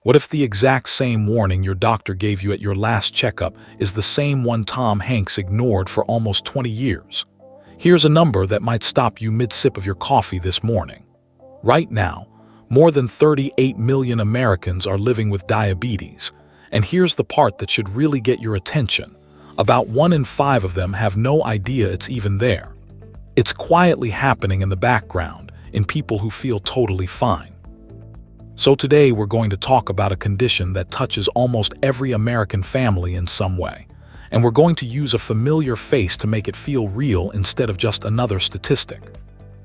What if the exact same warning your doctor gave you at your last checkup is the same one Tom Hanks ignored for almost 20 years? Here's a number that might stop you mid-sip of your coffee this morning. Right now, more than 38 million Americans are living with diabetes. And here's the part that should really get your attention. About 1 in 5 of them have no idea it's even there. It's quietly happening in the background, in people who feel totally fine. So today we're going to talk about a condition that touches almost every American family in some way. And we're going to use a familiar face to make it feel real instead of just another statistic.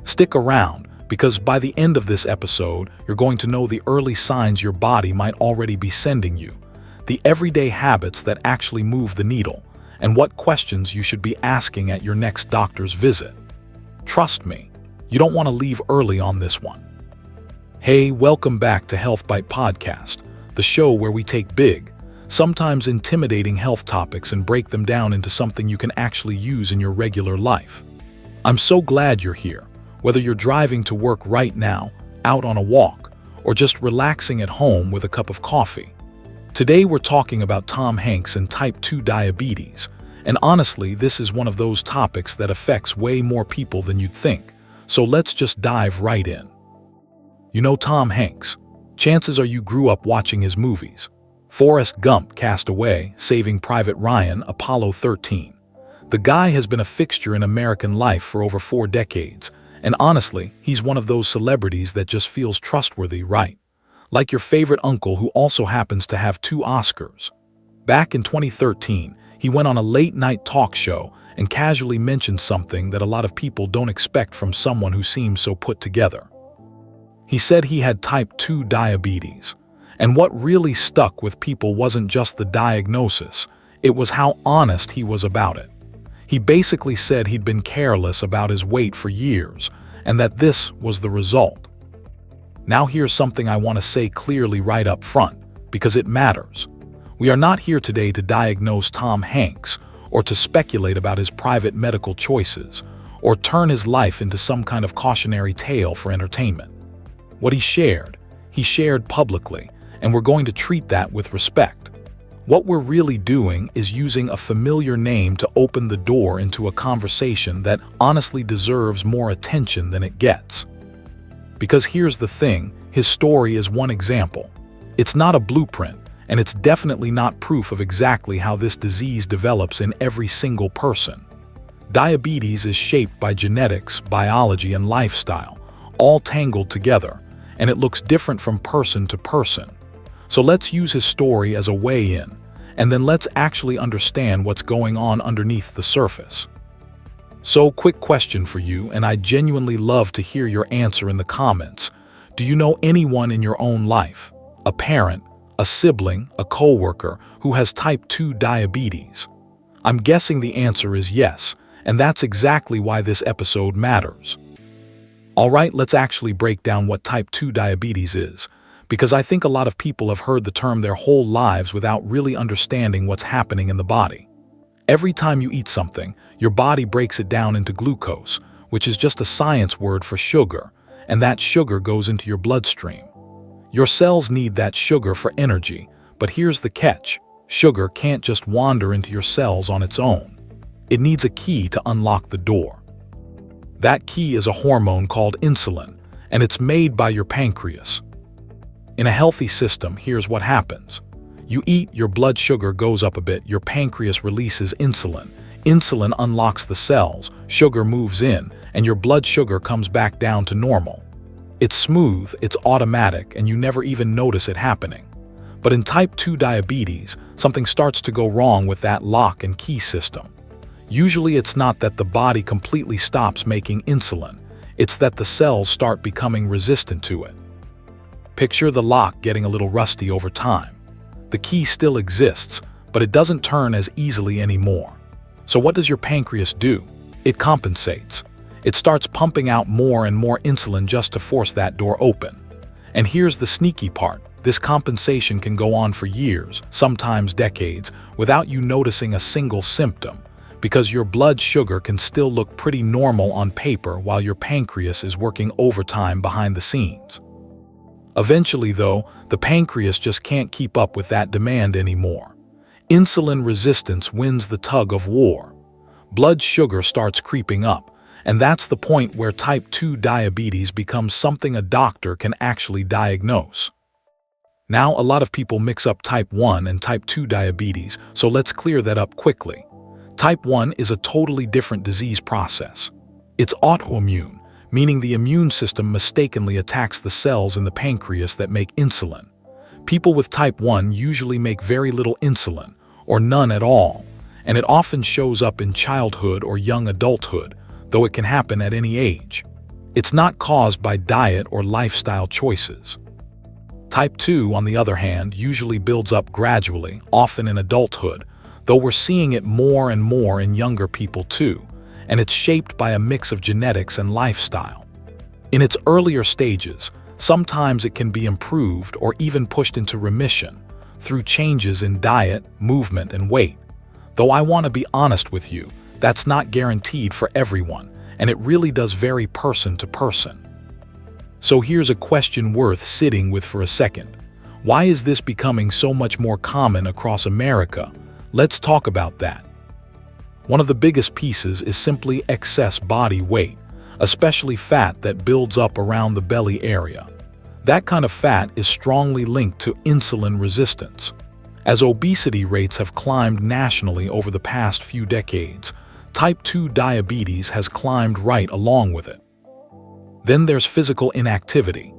Stick around, because by the end of this episode, you're going to know the early signs your body might already be sending you, the everyday habits that actually move the needle, and what questions you should be asking at your next doctor's visit. Trust me, you don't want to leave early on this one. Hey, welcome back to Health Bite Podcast, the show where we take big, sometimes intimidating health topics and break them down into something you can actually use in your regular life. I'm so glad you're here, whether you're driving to work right now, out on a walk, or just relaxing at home with a cup of coffee. Today we're talking about Tom Hanks and type 2 diabetes, and honestly, this is one of those topics that affects way more people than you'd think, so let's just dive right in. You know Tom Hanks. Chances are you grew up watching his movies. Forrest Gump, Cast Away, Saving Private Ryan, Apollo 13. The guy has been a fixture in American life for over 4 decades, and honestly, he's one of those celebrities that just feels trustworthy, right? Like your favorite uncle who also happens to have 2 Oscars. Back in 2013, he went on a late-night talk show and casually mentioned something that a lot of people don't expect from someone who seems so put together. He said he had type 2 diabetes, and what really stuck with people wasn't just the diagnosis, it was how honest he was about it. He basically said he'd been careless about his weight for years, and that this was the result. Now here's something I want to say clearly right up front, because it matters. We are not here today to diagnose Tom Hanks, or to speculate about his private medical choices, or turn his life into some kind of cautionary tale for entertainment. What he shared publicly, and we're going to treat that with respect. What we're really doing is using a familiar name to open the door into a conversation that honestly deserves more attention than it gets. Because here's the thing, his story is one example. It's not a blueprint, and it's definitely not proof of exactly how this disease develops in every single person. Diabetes is shaped by genetics, biology, and lifestyle, all tangled together, and it looks different from person to person. So let's use his story as a way in, and then let's actually understand what's going on underneath the surface. So, quick question for you, and I genuinely love to hear your answer in the comments. Do you know anyone in your own life, a parent, a sibling, a coworker, who has type 2 diabetes? I'm guessing the answer is yes, and that's exactly why this episode matters. Alright, let's actually break down what type 2 diabetes is, because I think a lot of people have heard the term their whole lives without really understanding what's happening in the body. Every time you eat something, your body breaks it down into glucose, which is just a science word for sugar, and that sugar goes into your bloodstream. Your cells need that sugar for energy, but here's the catch. Sugar can't just wander into your cells on its own. It needs a key to unlock the door. That key is a hormone called insulin, and it's made by your pancreas. In a healthy system, here's what happens. You eat, your blood sugar goes up a bit, your pancreas releases insulin. Insulin unlocks the cells, sugar moves in, and your blood sugar comes back down to normal. It's smooth, it's automatic, and you never even notice it happening. But in type 2 diabetes, something starts to go wrong with that lock and key system. Usually it's not that the body completely stops making insulin, it's that the cells start becoming resistant to it. Picture the lock getting a little rusty over time. The key still exists, but it doesn't turn as easily anymore. So what does your pancreas do? It compensates. It starts pumping out more and more insulin just to force that door open. And here's the sneaky part. This compensation can go on for years, sometimes decades, without you noticing a single symptom, because your blood sugar can still look pretty normal on paper while your pancreas is working overtime behind the scenes. Eventually, though, the pancreas just can't keep up with that demand anymore. Insulin resistance wins the tug of war. Blood sugar starts creeping up, and that's the point where type 2 diabetes becomes something a doctor can actually diagnose. Now, a lot of people mix up type 1 and type 2 diabetes, so let's clear that up quickly. Type 1 is a totally different disease process. It's autoimmune, meaning the immune system mistakenly attacks the cells in the pancreas that make insulin. People with type 1 usually make very little insulin, or none at all, and it often shows up in childhood or young adulthood, though it can happen at any age. It's not caused by diet or lifestyle choices. Type 2, on the other hand, usually builds up gradually, often in adulthood, though we're seeing it more and more in younger people too, and it's shaped by a mix of genetics and lifestyle. In its earlier stages, sometimes it can be improved or even pushed into remission through changes in diet, movement, and weight. Though I want to be honest with you, that's not guaranteed for everyone, and it really does vary person to person. So here's a question worth sitting with for a second. Why is this becoming so much more common across America? Let's talk about that. One of the biggest pieces is simply excess body weight, especially fat that builds up around the belly area. That kind of fat is strongly linked to insulin resistance. As obesity rates have climbed nationally over the past few decades, type 2 diabetes has climbed right along with it. Then there's physical inactivity.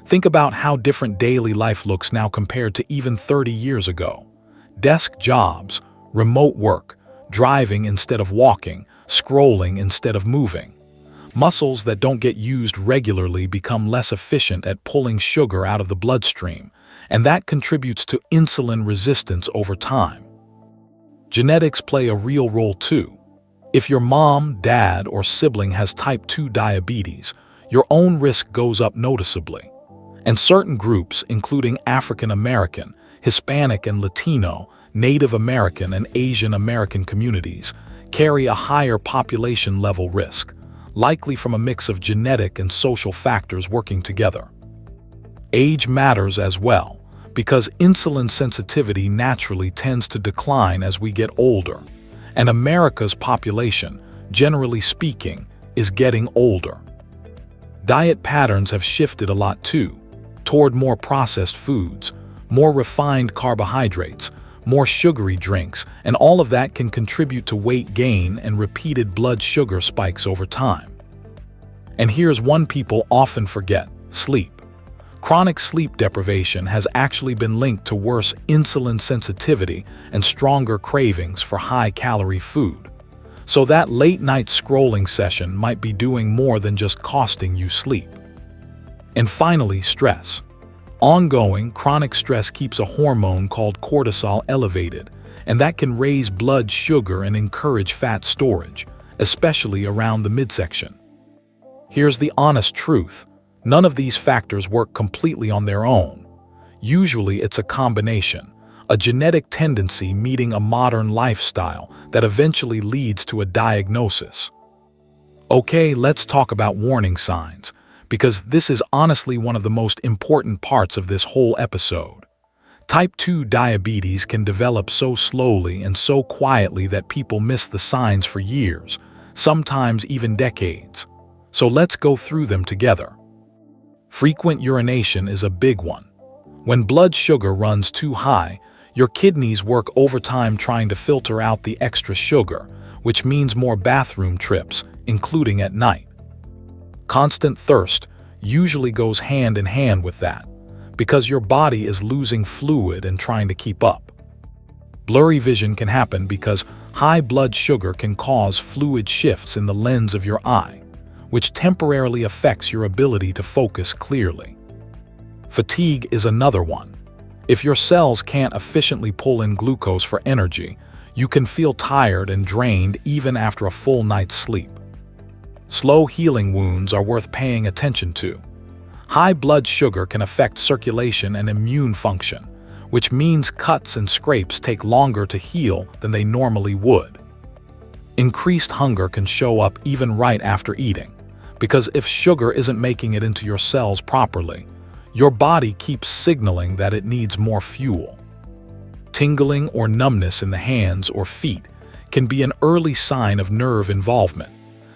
Think about how different daily life looks now compared to even 30 years ago. Desk jobs, remote work, driving instead of walking, scrolling instead of moving. Muscles that don't get used regularly become less efficient at pulling sugar out of the bloodstream, and that contributes to insulin resistance over time. Genetics play a real role too. If your mom, dad, or sibling has type 2 diabetes, your own risk goes up noticeably. And certain groups, including African American, Hispanic and Latino, Native American and Asian American communities, carry a higher population level risk, likely from a mix of genetic and social factors working together. Age matters as well, because insulin sensitivity naturally tends to decline as we get older, and America's population, generally speaking, is getting older. Diet patterns have shifted a lot too, toward more processed foods, more refined carbohydrates, more sugary drinks, and all of that can contribute to weight gain and repeated blood sugar spikes over time. And here's one people often forget: sleep. Chronic sleep deprivation has actually been linked to worse insulin sensitivity and stronger cravings for high-calorie food. So that late-night scrolling session might be doing more than just costing you sleep. And finally, stress. Ongoing, chronic stress keeps a hormone called cortisol elevated, and that can raise blood sugar and encourage fat storage, especially around the midsection. Here's the honest truth: none of these factors work completely on their own. Usually it's a combination, a genetic tendency meeting a modern lifestyle that eventually leads to a diagnosis. Okay, let's talk about warning signs, because this is honestly one of the most important parts of this whole episode. Type 2 diabetes can develop so slowly and so quietly that people miss the signs for years, sometimes even decades. So let's go through them together. Frequent urination is a big one. When blood sugar runs too high, your kidneys work overtime trying to filter out the extra sugar, which means more bathroom trips, including at night. Constant thirst usually goes hand in hand with that, because your body is losing fluid and trying to keep up. Blurry vision can happen because high blood sugar can cause fluid shifts in the lens of your eye, which temporarily affects your ability to focus clearly. Fatigue is another one. If your cells can't efficiently pull in glucose for energy, you can feel tired and drained even after a full night's sleep. Slow healing wounds are worth paying attention to. High blood sugar can affect circulation and immune function, which means cuts and scrapes take longer to heal than they normally would. Increased hunger can show up even right after eating, because if sugar isn't making it into your cells properly, Your body keeps signaling that it needs more fuel. Tingling or numbness in the hands or feet can be an early sign of nerve involvement,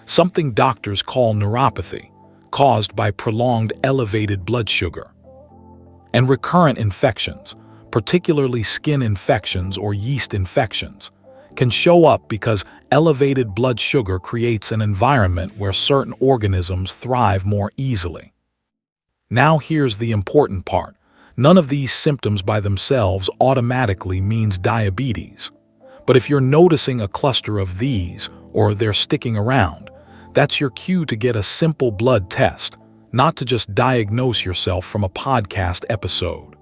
something doctors call neuropathy, caused by prolonged elevated blood sugar. And recurrent infections, particularly skin infections or yeast infections, can show up because elevated blood sugar creates an environment where certain organisms thrive more easily. Now here's the important part. None of these symptoms by themselves automatically means diabetes. But if you're noticing a cluster of these, or they're sticking around, that's your cue to get a simple blood test, not to just diagnose yourself from a podcast episode.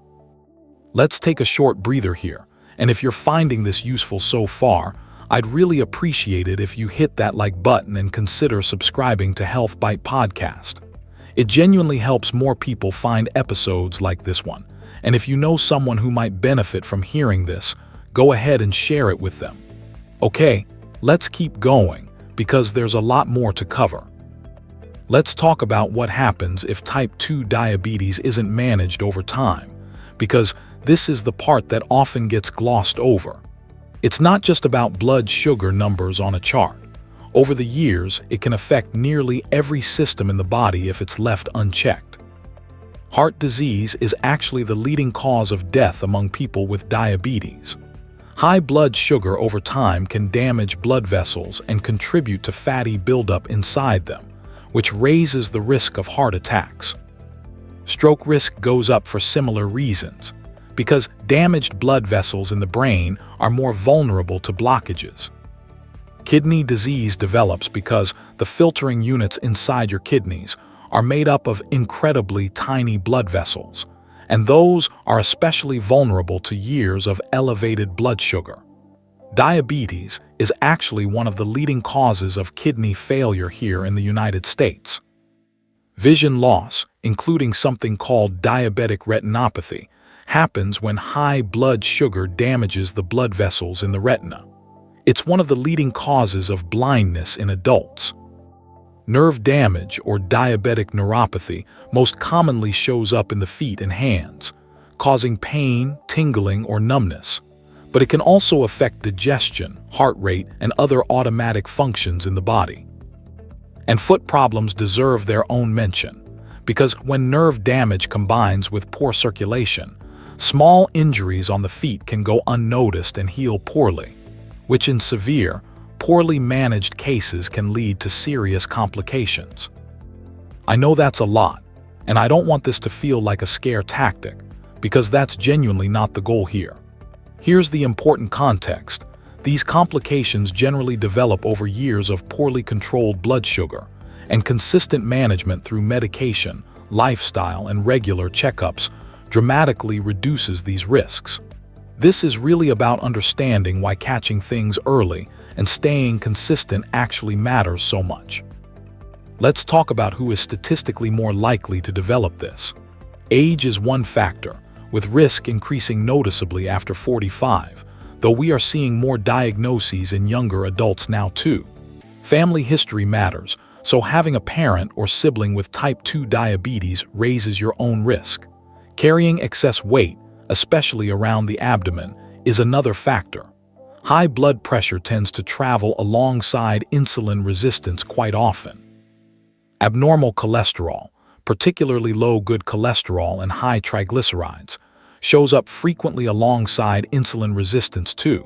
Let's take a short breather here, and if you're finding this useful so far, I'd really appreciate it if you hit that like button and consider subscribing to Health Bite Podcast. It genuinely helps more people find episodes like this one, and if you know someone who might benefit from hearing this, go ahead and share it with them. Okay, let's keep going, because there's a lot more to cover. Let's talk about what happens if type 2 diabetes isn't managed over time, because this is the part that often gets glossed over. It's not just about blood sugar numbers on a chart. Over the years, it can affect nearly every system in the body if it's left unchecked. Heart disease is actually the leading cause of death among people with diabetes. High blood sugar over time can damage blood vessels and contribute to fatty buildup inside them, which raises the risk of heart attacks. Stroke risk goes up for similar reasons, because damaged blood vessels in the brain are more vulnerable to blockages. Kidney disease develops because the filtering units inside your kidneys are made up of incredibly tiny blood vessels, and those are especially vulnerable to years of elevated blood sugar. Diabetes is actually one of the leading causes of kidney failure here in the United States. Vision loss, including something called diabetic retinopathy, happens when high blood sugar damages the blood vessels in the retina. It's one of the leading causes of blindness in adults. Nerve damage or diabetic neuropathy most commonly shows up in the feet and hands, causing pain, tingling, or numbness. But it can also affect digestion, heart rate, and other automatic functions in the body. And foot problems deserve their own mention, because when nerve damage combines with poor circulation, small injuries on the feet can go unnoticed and heal poorly, which in severe, poorly managed cases can lead to serious complications. I know that's a lot, and I don't want this to feel like a scare tactic, because that's genuinely not the goal here. Here's the important context. These complications generally develop over years of poorly controlled blood sugar, and consistent management through medication, lifestyle, and regular checkups dramatically reduces these risks. This is really about understanding why catching things early and staying consistent actually matters so much. Let's talk about who is statistically more likely to develop this. Age is one factor, with risk increasing noticeably after 45, though we are seeing more diagnoses in younger adults now too. Family history matters, so having a parent or sibling with type 2 diabetes raises your own risk. Carrying excess weight, especially around the abdomen, is another factor. High blood pressure tends to travel alongside insulin resistance quite often. Abnormal cholesterol, particularly low good cholesterol and high triglycerides, shows up frequently alongside insulin resistance too.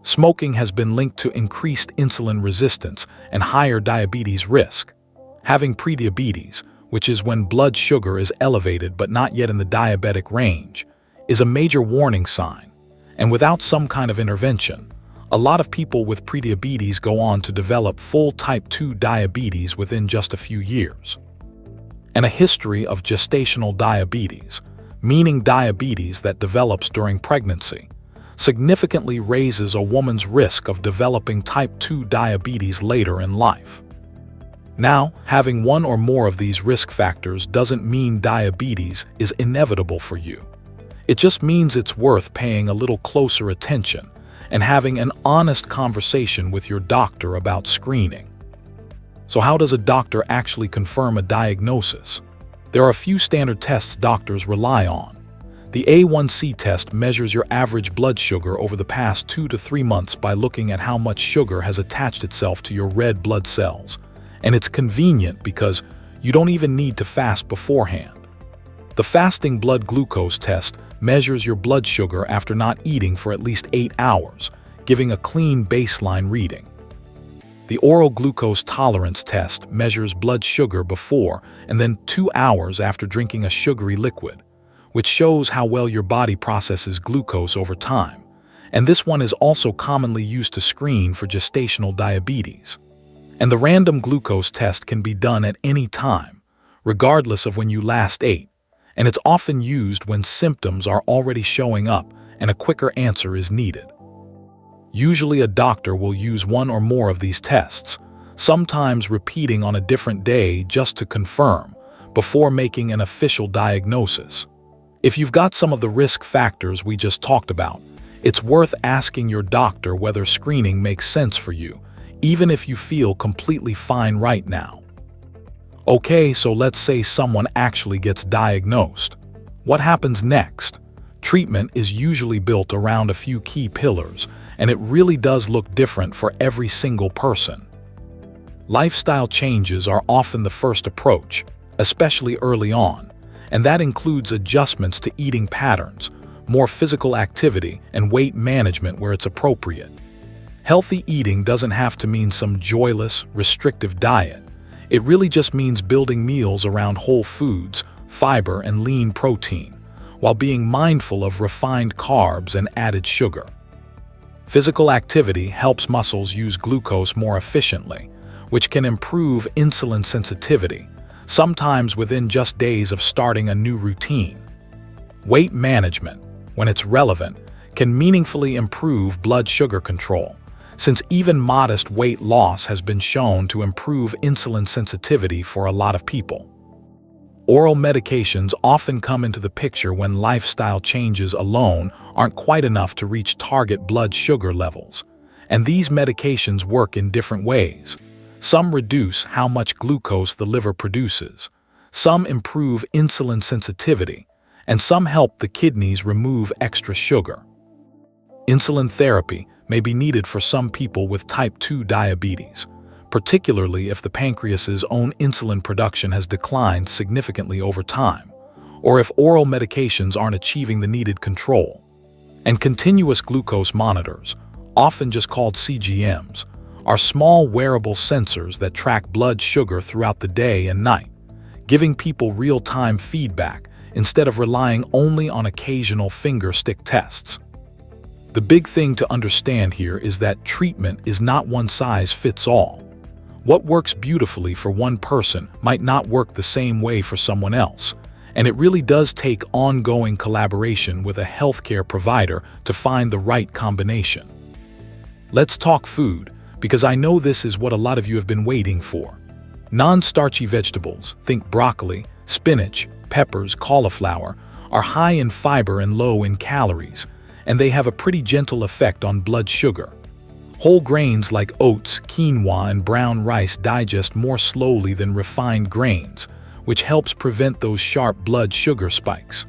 Smoking has been linked to increased insulin resistance and higher diabetes risk. Having prediabetes, which is when blood sugar is elevated but not yet in the diabetic range, is a major warning sign, and without some kind of intervention, a lot of people with prediabetes go on to develop full type 2 diabetes within just a few years. And a history of gestational diabetes, meaning diabetes that develops during pregnancy, significantly raises a woman's risk of developing type 2 diabetes later in life. Now, having one or more of these risk factors doesn't mean diabetes is inevitable for you. It just means it's worth paying a little closer attention and having an honest conversation with your doctor about screening. So how does a doctor actually confirm a diagnosis? There are a few standard tests doctors rely on. The A1C test measures your average blood sugar over the past 2 to 3 months by looking at how much sugar has attached itself to your red blood cells. And it's convenient because you don't even need to fast beforehand. The fasting blood glucose test measures your blood sugar after not eating for at least 8 hours, giving a clean baseline reading. The oral glucose tolerance test measures blood sugar before and then 2 hours after drinking a sugary liquid, which shows how well your body processes glucose over time. And this one is also commonly used to screen for gestational diabetes. And the random glucose test can be done at any time, regardless of when you last ate, and it's often used when symptoms are already showing up and a quicker answer is needed. Usually a doctor will use one or more of these tests, sometimes repeating on a different day just to confirm, before making an official diagnosis. If you've got some of the risk factors we just talked about, it's worth asking your doctor whether screening makes sense for you, even if you feel completely fine right now. Okay, so let's say someone actually gets diagnosed. What happens next? Treatment is usually built around a few key pillars, and it really does look different for every single person. Lifestyle changes are often the first approach, especially early on, and that includes adjustments to eating patterns, more physical activity, and weight management where it's appropriate. Healthy eating doesn't have to mean some joyless, restrictive diet. It really just means building meals around whole foods, fiber, and lean protein, while being mindful of refined carbs and added sugar. Physical activity helps muscles use glucose more efficiently, which can improve insulin sensitivity, sometimes within just days of starting a new routine. Weight management, when it's relevant, can meaningfully improve blood sugar control, since even modest weight loss has been shown to improve insulin sensitivity for a lot of people. Oral medications often come into the picture when lifestyle changes alone aren't quite enough to reach target blood sugar levels, and these medications work in different ways. Some reduce how much glucose the liver produces, some improve insulin sensitivity, and some help the kidneys remove extra sugar. Insulin therapy may be needed for some people with type 2 diabetes, particularly if the pancreas's own insulin production has declined significantly over time, or if oral medications aren't achieving the needed control. And continuous glucose monitors, often just called CGMs, are small wearable sensors that track blood sugar throughout the day and night, giving people real-time feedback instead of relying only on occasional finger stick tests. The big thing to understand here is that treatment is not one size fits all. What works beautifully for one person might not work the same way for someone else, and it really does take ongoing collaboration with a healthcare provider to find the right combination. Let's talk food, because I know this is what a lot of you have been waiting for. Non-starchy vegetables, think broccoli, spinach, peppers, cauliflower, are high in fiber and low in calories, and they have a pretty gentle effect on blood sugar. Whole grains like oats, quinoa, and brown rice digest more slowly than refined grains, which helps prevent those sharp blood sugar spikes.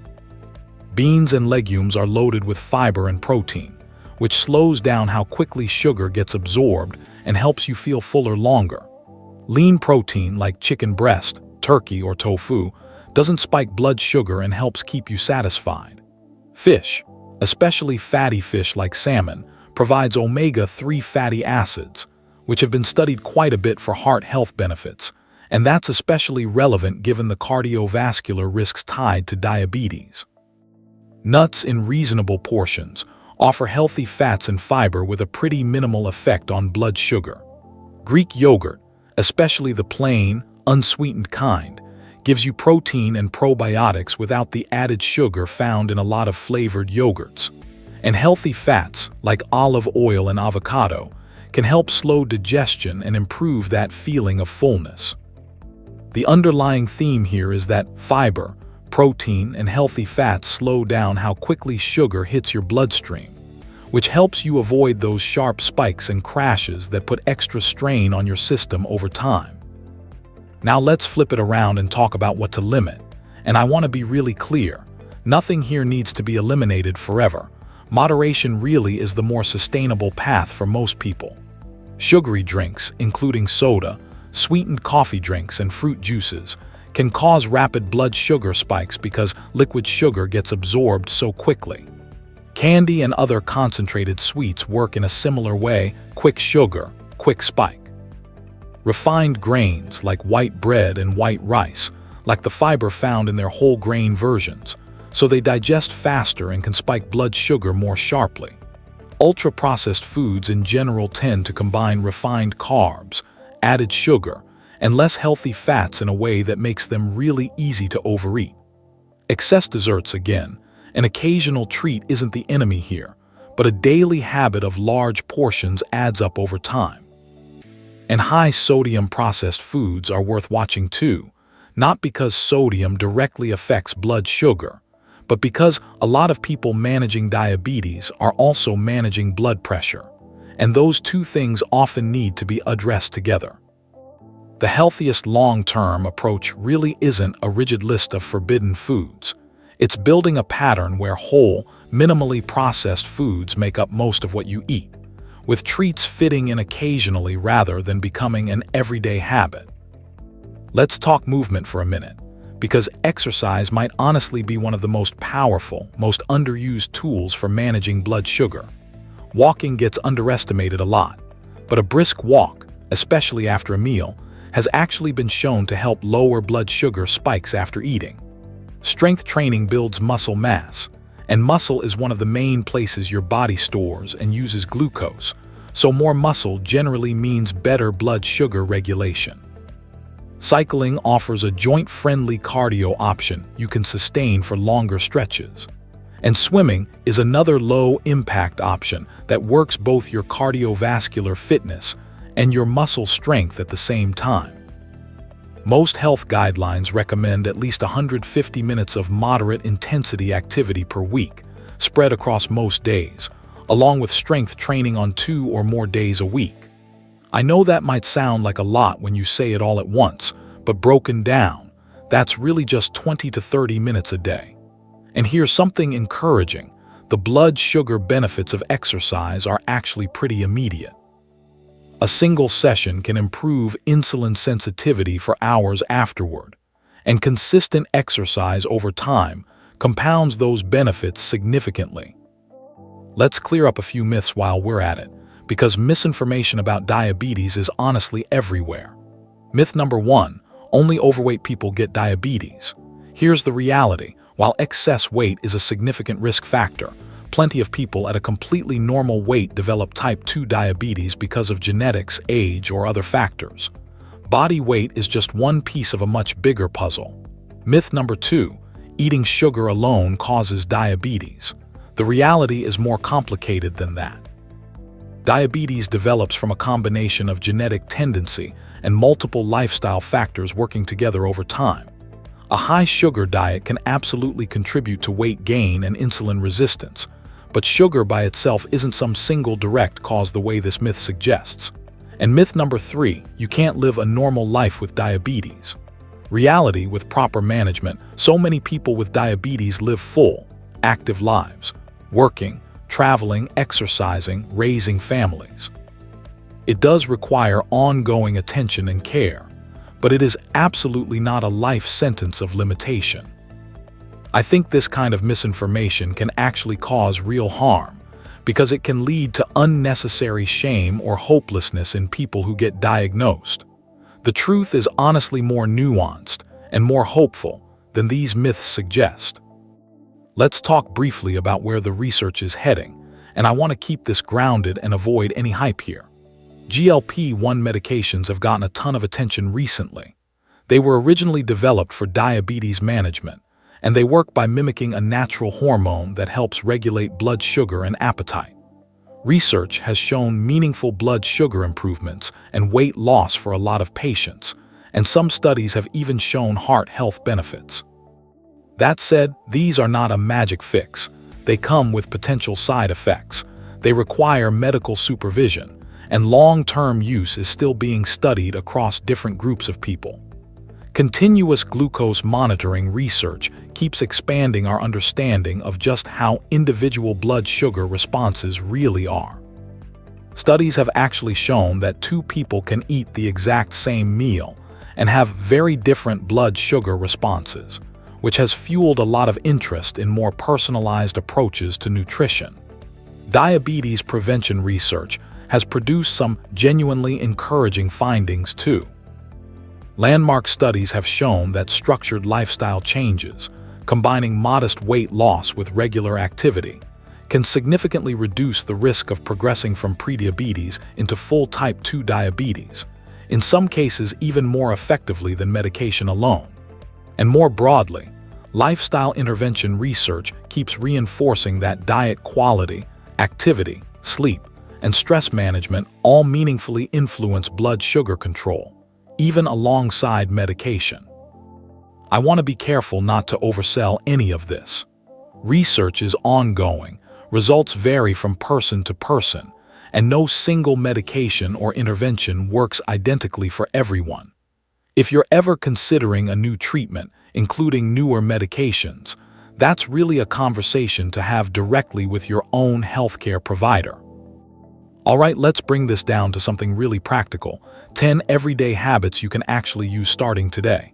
Beans and legumes are loaded with fiber and protein, which slows down how quickly sugar gets absorbed and helps you feel fuller longer. Lean protein like chicken breast, turkey, or tofu doesn't spike blood sugar and helps keep you satisfied. Fish, especially fatty fish like salmon, provides omega-3 fatty acids, which have been studied quite a bit for heart health benefits, and that's especially relevant given the cardiovascular risks tied to diabetes. Nuts in reasonable portions offer healthy fats and fiber with a pretty minimal effect on blood sugar. Greek yogurt, especially the plain, unsweetened kind, gives you protein and probiotics without the added sugar found in a lot of flavored yogurts. And healthy fats, like olive oil and avocado, can help slow digestion and improve that feeling of fullness. The underlying theme here is that fiber, protein, and healthy fats slow down how quickly sugar hits your bloodstream, which helps you avoid those sharp spikes and crashes that put extra strain on your system over time. Now let's flip it around and talk about what to limit. And I want to be really clear. Nothing here needs to be eliminated forever. Moderation really is the more sustainable path for most people. Sugary drinks, including soda, sweetened coffee drinks, and fruit juices, can cause rapid blood sugar spikes because liquid sugar gets absorbed so quickly. Candy and other concentrated sweets work in a similar way: quick sugar, quick spike. Refined grains like white bread and white rice lack the fiber found in their whole grain versions, so they digest faster and can spike blood sugar more sharply. Ultra-processed foods in general tend to combine refined carbs, added sugar, and less healthy fats in a way that makes them really easy to overeat. Excess desserts, again, an occasional treat isn't the enemy here, but a daily habit of large portions adds up over time. And high-sodium processed foods are worth watching too, not because sodium directly affects blood sugar, but because a lot of people managing diabetes are also managing blood pressure, and those two things often need to be addressed together. The healthiest long-term approach really isn't a rigid list of forbidden foods. It's building a pattern where whole, minimally processed foods make up most of what you eat, with treats fitting in occasionally rather than becoming an everyday habit. Let's talk movement for a minute, because exercise might honestly be one of the most powerful, most underused tools for managing blood sugar. Walking gets underestimated a lot, but a brisk walk, especially after a meal, has actually been shown to help lower blood sugar spikes after eating. Strength training builds muscle mass, and muscle is one of the main places your body stores and uses glucose, so more muscle generally means better blood sugar regulation. Cycling offers a joint-friendly cardio option you can sustain for longer stretches. And swimming is another low-impact option that works both your cardiovascular fitness and your muscle strength at the same time. Most health guidelines recommend at least 150 minutes of moderate intensity activity per week, spread across most days, along with strength training on 2 or more days a week. I know that might sound like a lot when you say it all at once, but broken down, that's really just 20 to 30 minutes a day. And here's something encouraging: the blood sugar benefits of exercise are actually pretty immediate. A single session can improve insulin sensitivity for hours afterward, and consistent exercise over time compounds those benefits significantly. Let's clear up a few myths while we're at it, because misinformation about diabetes is honestly everywhere. Myth number 1: only overweight people get diabetes. Here's the reality: while excess weight is a significant risk factor, plenty of people at a completely normal weight develop type 2 diabetes because of genetics, age, or other factors. Body weight is just one piece of a much bigger puzzle. Myth number 2: eating sugar alone causes diabetes. The reality is more complicated than that. Diabetes develops from a combination of genetic tendency and multiple lifestyle factors working together over time. A high sugar diet can absolutely contribute to weight gain and insulin resistance, but sugar by itself isn't some single direct cause the way this myth suggests. And myth number 3: you can't live a normal life with diabetes. Reality: with proper management, so many people with diabetes live full, active lives, working, traveling, exercising, raising families. It does require ongoing attention and care, but it is absolutely not a life sentence of limitation. I think this kind of misinformation can actually cause real harm, because it can lead to unnecessary shame or hopelessness in people who get diagnosed. The truth is honestly more nuanced and more hopeful than these myths suggest. Let's talk briefly about where the research is heading, and I want to keep this grounded and avoid any hype here. GLP-1 medications have gotten a ton of attention recently. They were originally developed for diabetes management, and they work by mimicking a natural hormone that helps regulate blood sugar and appetite. Research has shown meaningful blood sugar improvements and weight loss for a lot of patients, and some studies have even shown heart health benefits. That said, these are not a magic fix. They come with potential side effects. They require medical supervision, and long-term use is still being studied across different groups of people. Continuous glucose monitoring research keeps expanding our understanding of just how individual blood sugar responses really are. Studies have actually shown that two people can eat the exact same meal and have very different blood sugar responses, which has fueled a lot of interest in more personalized approaches to nutrition. Diabetes prevention research has produced some genuinely encouraging findings too. Landmark studies have shown that structured lifestyle changes, combining modest weight loss with regular activity, can significantly reduce the risk of progressing from prediabetes into full type 2 diabetes, in some cases even more effectively than medication alone. And more broadly, lifestyle intervention research keeps reinforcing that diet quality, activity, sleep, and stress management all meaningfully influence blood sugar control, even alongside medication. I want to be careful not to oversell any of this. Research is ongoing, results vary from person to person, and no single medication or intervention works identically for everyone. If you're ever considering a new treatment, including newer medications, that's really a conversation to have directly with your own healthcare provider. All right, let's bring this down to something really practical. 10 everyday habits you can actually use starting today.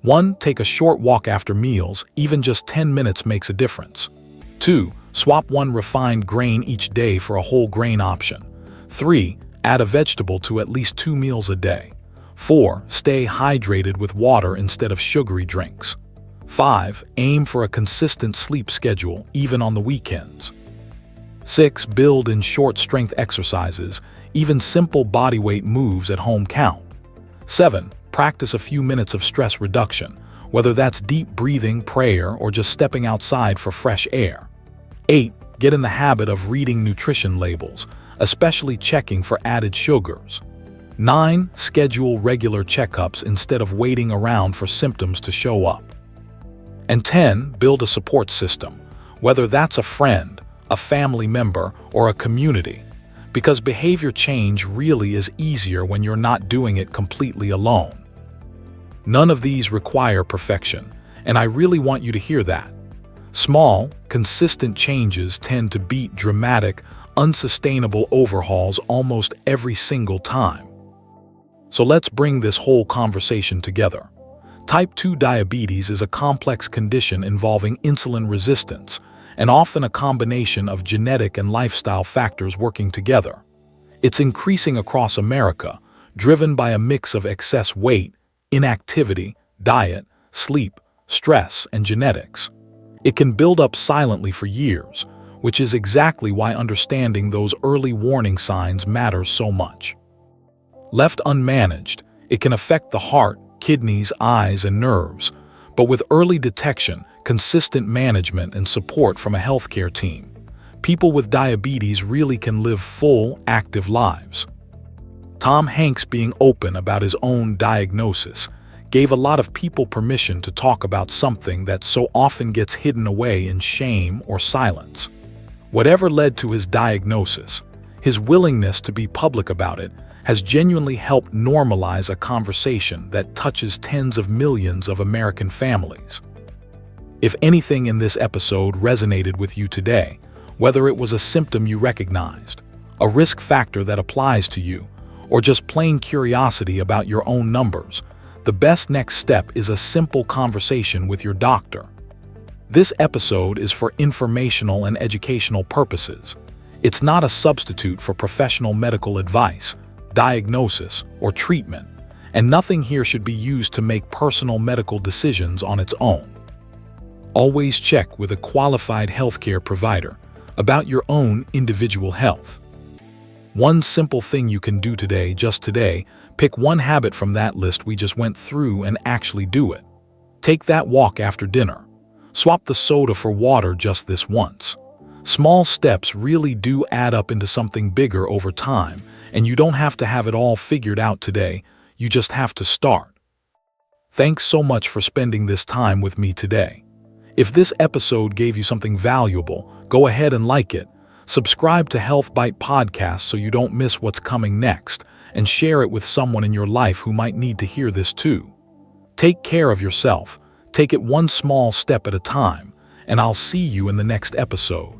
1. Take a short walk after meals. Even just 10 minutes makes a difference. 2. Swap one refined grain each day for a whole grain option. 3. Add a vegetable to at least 2 meals a day. 4. Stay hydrated with water instead of sugary drinks. 5. Aim for a consistent sleep schedule, even on the weekends. 6. Build in short strength exercises. Even simple bodyweight moves at home count. 7. Practice a few minutes of stress reduction, whether that's deep breathing, prayer, or just stepping outside for fresh air. 8. Get in the habit of reading nutrition labels, especially checking for added sugars. 9. Schedule regular checkups instead of waiting around for symptoms to show up. And 10. Build a support system, whether that's a friend, a family member, or a community, because behavior change really is easier when you're not doing it completely alone. None of these require perfection, and I really want you to hear that. Small, consistent changes tend to beat dramatic, unsustainable overhauls almost every single time. So let's bring this whole conversation together. Type 2 diabetes is a complex condition involving insulin resistance, and often a combination of genetic and lifestyle factors working together. It's increasing across America, driven by a mix of excess weight, inactivity, diet, sleep, stress, and genetics. It can build up silently for years, which is exactly why understanding those early warning signs matters so much. Left unmanaged, it can affect the heart, kidneys, eyes, and nerves, but with early detection, consistent management, and support from a healthcare team, people with diabetes really can live full, active lives. Tom Hanks being open about his own diagnosis gave a lot of people permission to talk about something that so often gets hidden away in shame or silence. Whatever led to his diagnosis, his willingness to be public about it has genuinely helped normalize a conversation that touches tens of millions of American families. If anything in this episode resonated with you today, whether it was a symptom you recognized, a risk factor that applies to you, or just plain curiosity about your own numbers, the best next step is a simple conversation with your doctor. This episode is for informational and educational purposes. It's not a substitute for professional medical advice, diagnosis, or treatment, and nothing here should be used to make personal medical decisions on its own. Always check with a qualified healthcare provider about your own individual health. One simple thing you can do today, just today, pick one habit from that list we just went through and actually do it. Take that walk after dinner. Swap the soda for water just this once. Small steps really do add up into something bigger over time, and you don't have to have it all figured out today, you just have to start. Thanks so much for spending this time with me today. If this episode gave you something valuable, go ahead and like it. Subscribe to Health Bite Podcast so you don't miss what's coming next, and share it with someone in your life who might need to hear this too. Take care of yourself, take it one small step at a time, and I'll see you in the next episode.